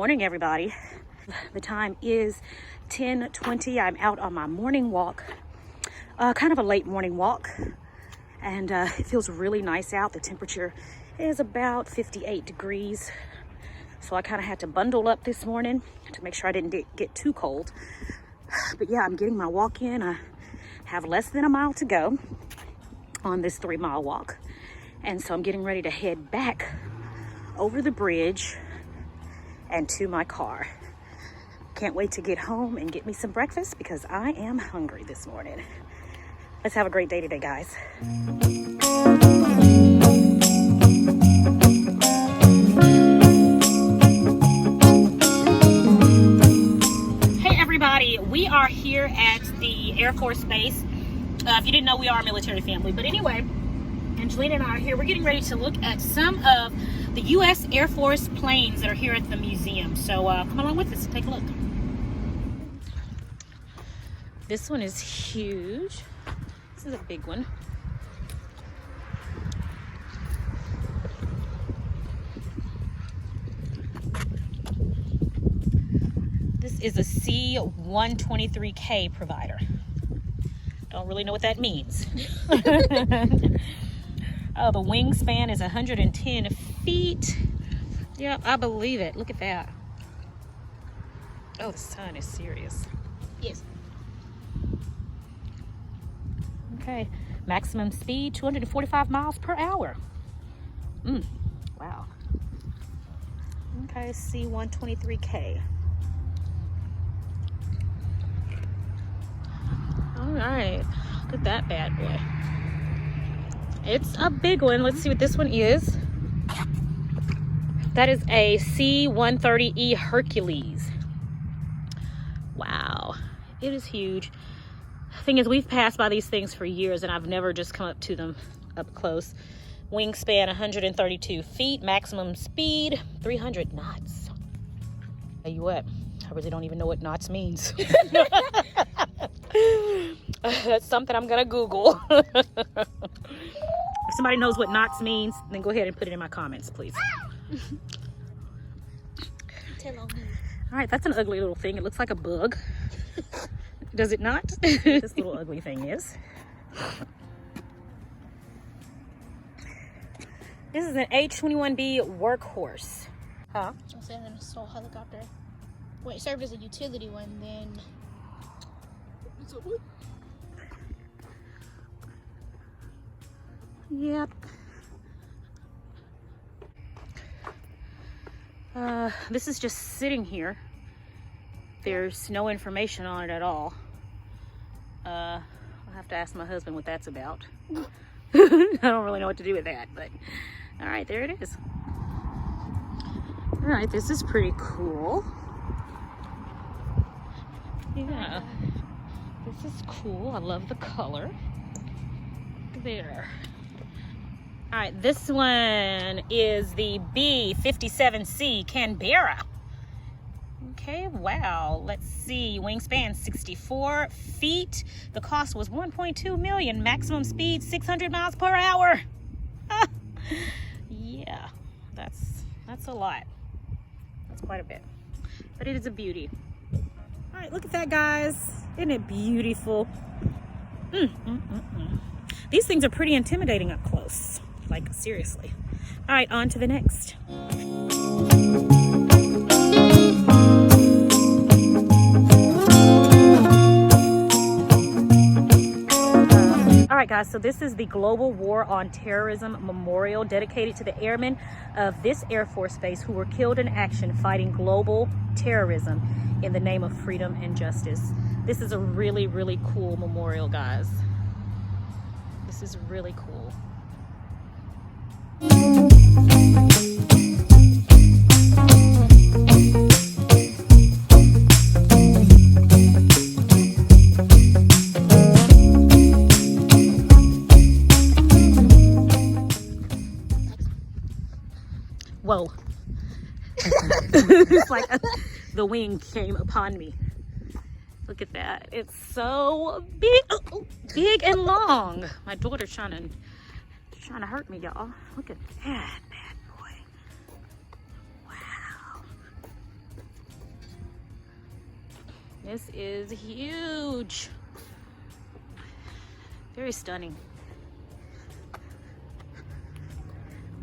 morning, everybody. The time is 10:20. I'm out on my morning walk, kind of a late morning walk, and it feels really nice out. The temperature is about 58 degrees, so I kind of had to bundle up this morning to make sure I didn't get too cold. But yeah, I'm getting my walk in. I have less than a mile to go on this 3-mile walk, and so I'm getting ready to head back over the bridge and to my car. Can't wait to get home and get me some breakfast because I am hungry this morning. Let's have a great day today, guys. Hey everybody, we are here at the Airforce Base. If you didn't know, we are a military family, but anyway, Angelina and I are here. We're getting ready to look at some of the U.S. Air Force planes that are here at the museum. So come along with us and take a look. This one is huge. This is a big one. This is a C-123K provider. Don't really know what that means. Oh, the wingspan is 110 feet. Yep, I believe it. Look at that. Oh, the sun is serious. Yes. Okay, maximum speed 245 miles per hour. Wow. Okay, C-123K. All right, look at that bad boy. It's a big one. Let's see what this one is. That is a C-130E Hercules. Wow, it is huge. Thing is, we've passed by these things for years and I've never just come up to them up close. Wingspan 132 feet, maximum speed 300 knots. Tell you what, I really don't even know what knots means. That's something I'm gonna Google. If somebody knows what knots means, then go ahead and put it in my comments, please. All right, that's an ugly little thing. It looks like a bug. Does it not? This little ugly thing is. This is an H-21B workhorse. Huh? I'm saying a SOL helicopter. When it served as a utility one, then. What's up, what? Yep. This is just sitting here. There's no information on it at all. I'll have to ask my husband what that's about. I don't really know what to do with that, but all right, there it is. All right, this is pretty cool. Yeah, this is cool. I love the color. There. All right, this one is the B-57C Canberra. Okay, wow, let's see, wingspan 64 feet. The cost was $1.2 million, maximum speed 600 miles per hour. Yeah, that's a lot. That's quite a bit, but it is a beauty. All right, look at that, guys. Isn't it beautiful? These things are pretty intimidating up close, like seriously. All right, on to the next. All right, guys, so this is the Global War on Terrorism Memorial dedicated to the airmen of this Air Force Base who were killed in action fighting global terrorism in the name of freedom and justice. This is a really, really cool memorial, guys. This is really cool. Whoa. It's like the wing came upon me. Look at that. It's so big, big and long. My daughter's trying to hurt me, y'all. Look at that bad boy. Wow. This is huge. Very stunning.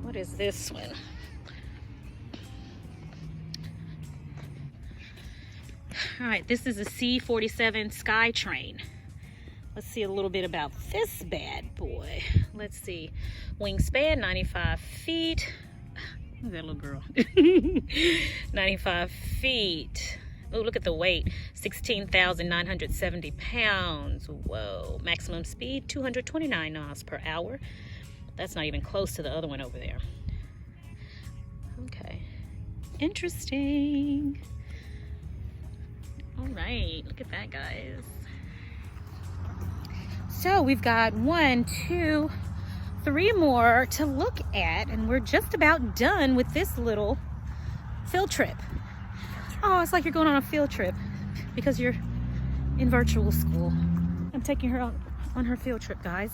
What is this one? All right, this is a C-47 Skytrain. Let's see a little bit about this bad boy. Let's see. Wingspan, 95 feet. Look at that little girl. 95 feet. Oh, look at the weight. 16,970 pounds. Whoa. Maximum speed, 229 miles per hour. That's not even close to the other one over there. Okay. Interesting. All right. Look at that, guys. So we've got 1, 2, 3 more to look at, and we're just about done with this little field trip. Oh, it's like you're going on a field trip because you're in virtual school. I'm taking her on her field trip, guys.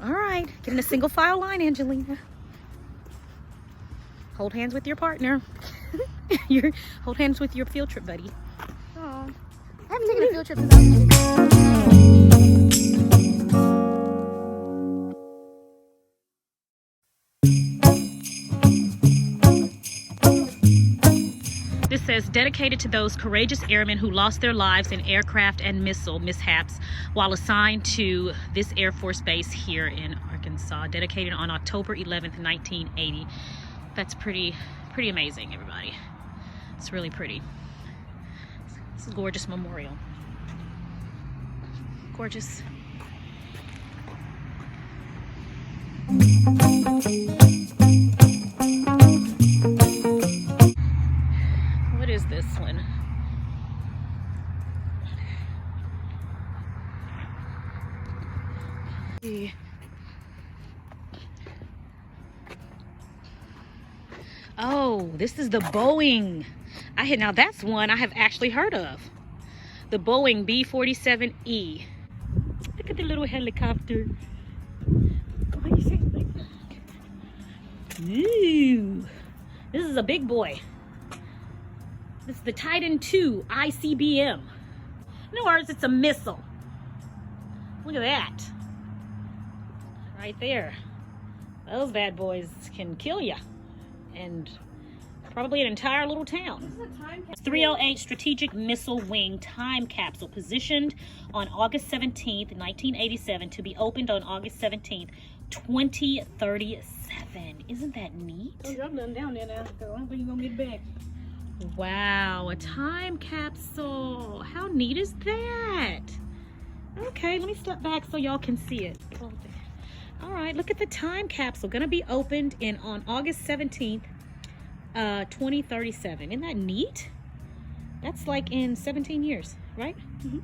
All right, get in a single file line, Angelina. Hold hands with your partner. Hold hands with your field trip buddy. Oh, I haven't taken a field trip since I was a kid. This says, dedicated to those courageous airmen who lost their lives in aircraft and missile mishaps while assigned to this Air Force Base here in Arkansas, dedicated on October 11th, 1980. That's pretty amazing, everybody. It's really pretty. It's a gorgeous memorial. Gorgeous. What is this one? Oh, this is the Boeing. Now that's one I have actually heard of. The Boeing B-47E. Look at the little helicopter. What do you say? Ooh, this is a big boy. This is the Titan II ICBM. In other words, it's a missile. Look at that. Right there. Those bad boys can kill you. And probably an entire little town. 308 Strategic Missile Wing Time Capsule, positioned on August 17th, 1987, to be opened on August 17th, 2037. Isn't that neat? Oh, I'm done down there now. I don't think you're gonna get back. Wow, a time capsule. How neat is that? Okay, let me step back so y'all can see it. All right, look at the time capsule. Gonna be opened on August 17th, 2037. Isn't that neat? That's like in 17 years, right? Mm-hmm.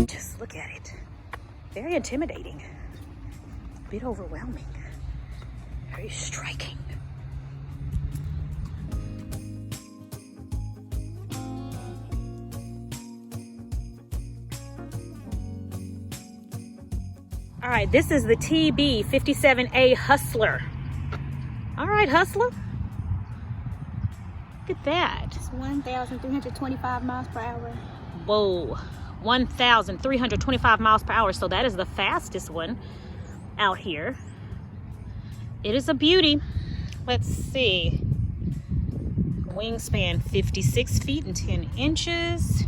Just look at it. Very intimidating. A bit overwhelming. Very striking. All right, this is the TB-57A Hustler. All right, Hustler. Look at that. It's 1,325 miles per hour. Whoa, 1,325 miles per hour. So that is the fastest one out here. It is a beauty. Let's see. Wingspan 56 feet and 10 inches.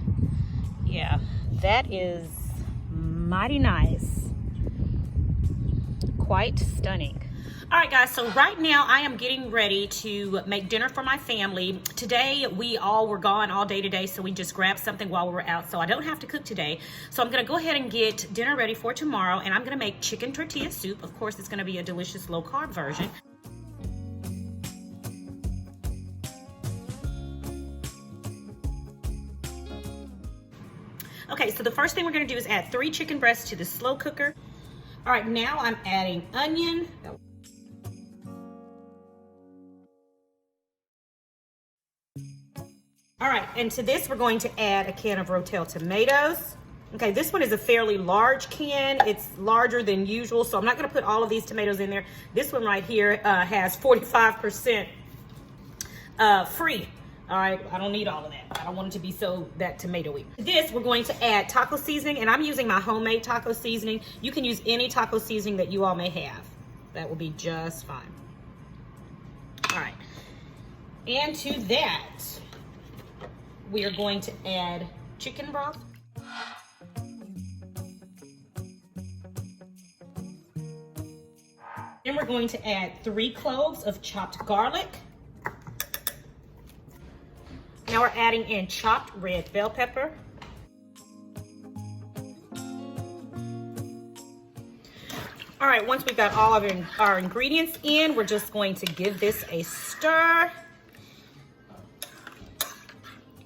Yeah, that is mighty nice. Quite stunning. All right, guys, so right now I am getting ready to make dinner for my family. Today we all were gone all day today, so we just grabbed something while we were out, so I don't have to cook today. So I'm gonna go ahead and get dinner ready for tomorrow, and I'm gonna make chicken tortilla soup. Of course, it's gonna be a delicious low-carb version. Okay, so the first thing we're gonna do is add 3 chicken breasts to the slow cooker. All right, now I'm adding onion. All right, and to this we're going to add a can of Rotel tomatoes. Okay, this one is a fairly large can. It's larger than usual, so I'm not gonna put all of these tomatoes in there. This one right here has 45% free. All right, I don't need all of that. I don't want it to be so that tomatoey. This, we're going to add taco seasoning, and I'm using my homemade taco seasoning. You can use any taco seasoning that you all may have. That will be just fine. All right, and to that, we are going to add chicken broth. Then we're going to add 3 cloves of chopped garlic. Now we're adding in chopped red bell pepper. All right, once we've got all of our ingredients in, we're just going to give this a stir.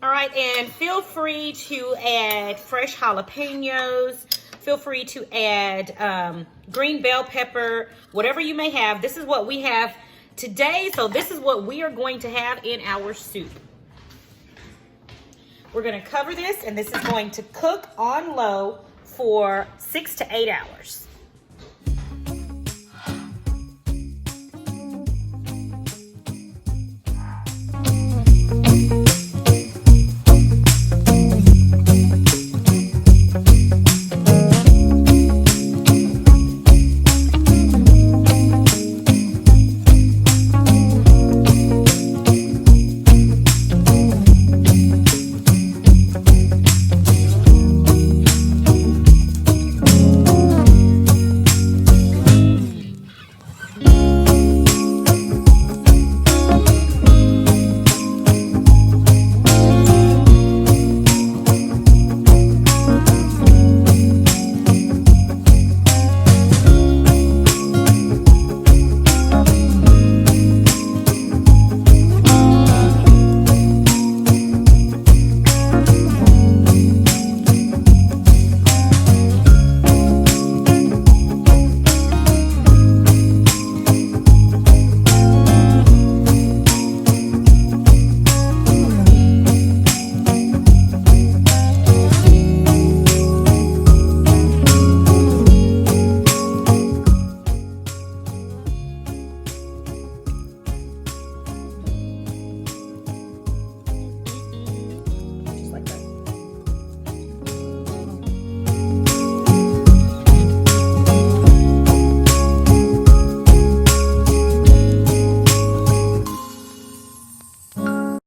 All right, and feel free to add fresh jalapenos. Feel free to add green bell pepper, whatever you may have. This is what we have today, so this is what we are going to have in our soup. We're gonna cover this, and this is going to cook on low for 6 to 8 hours.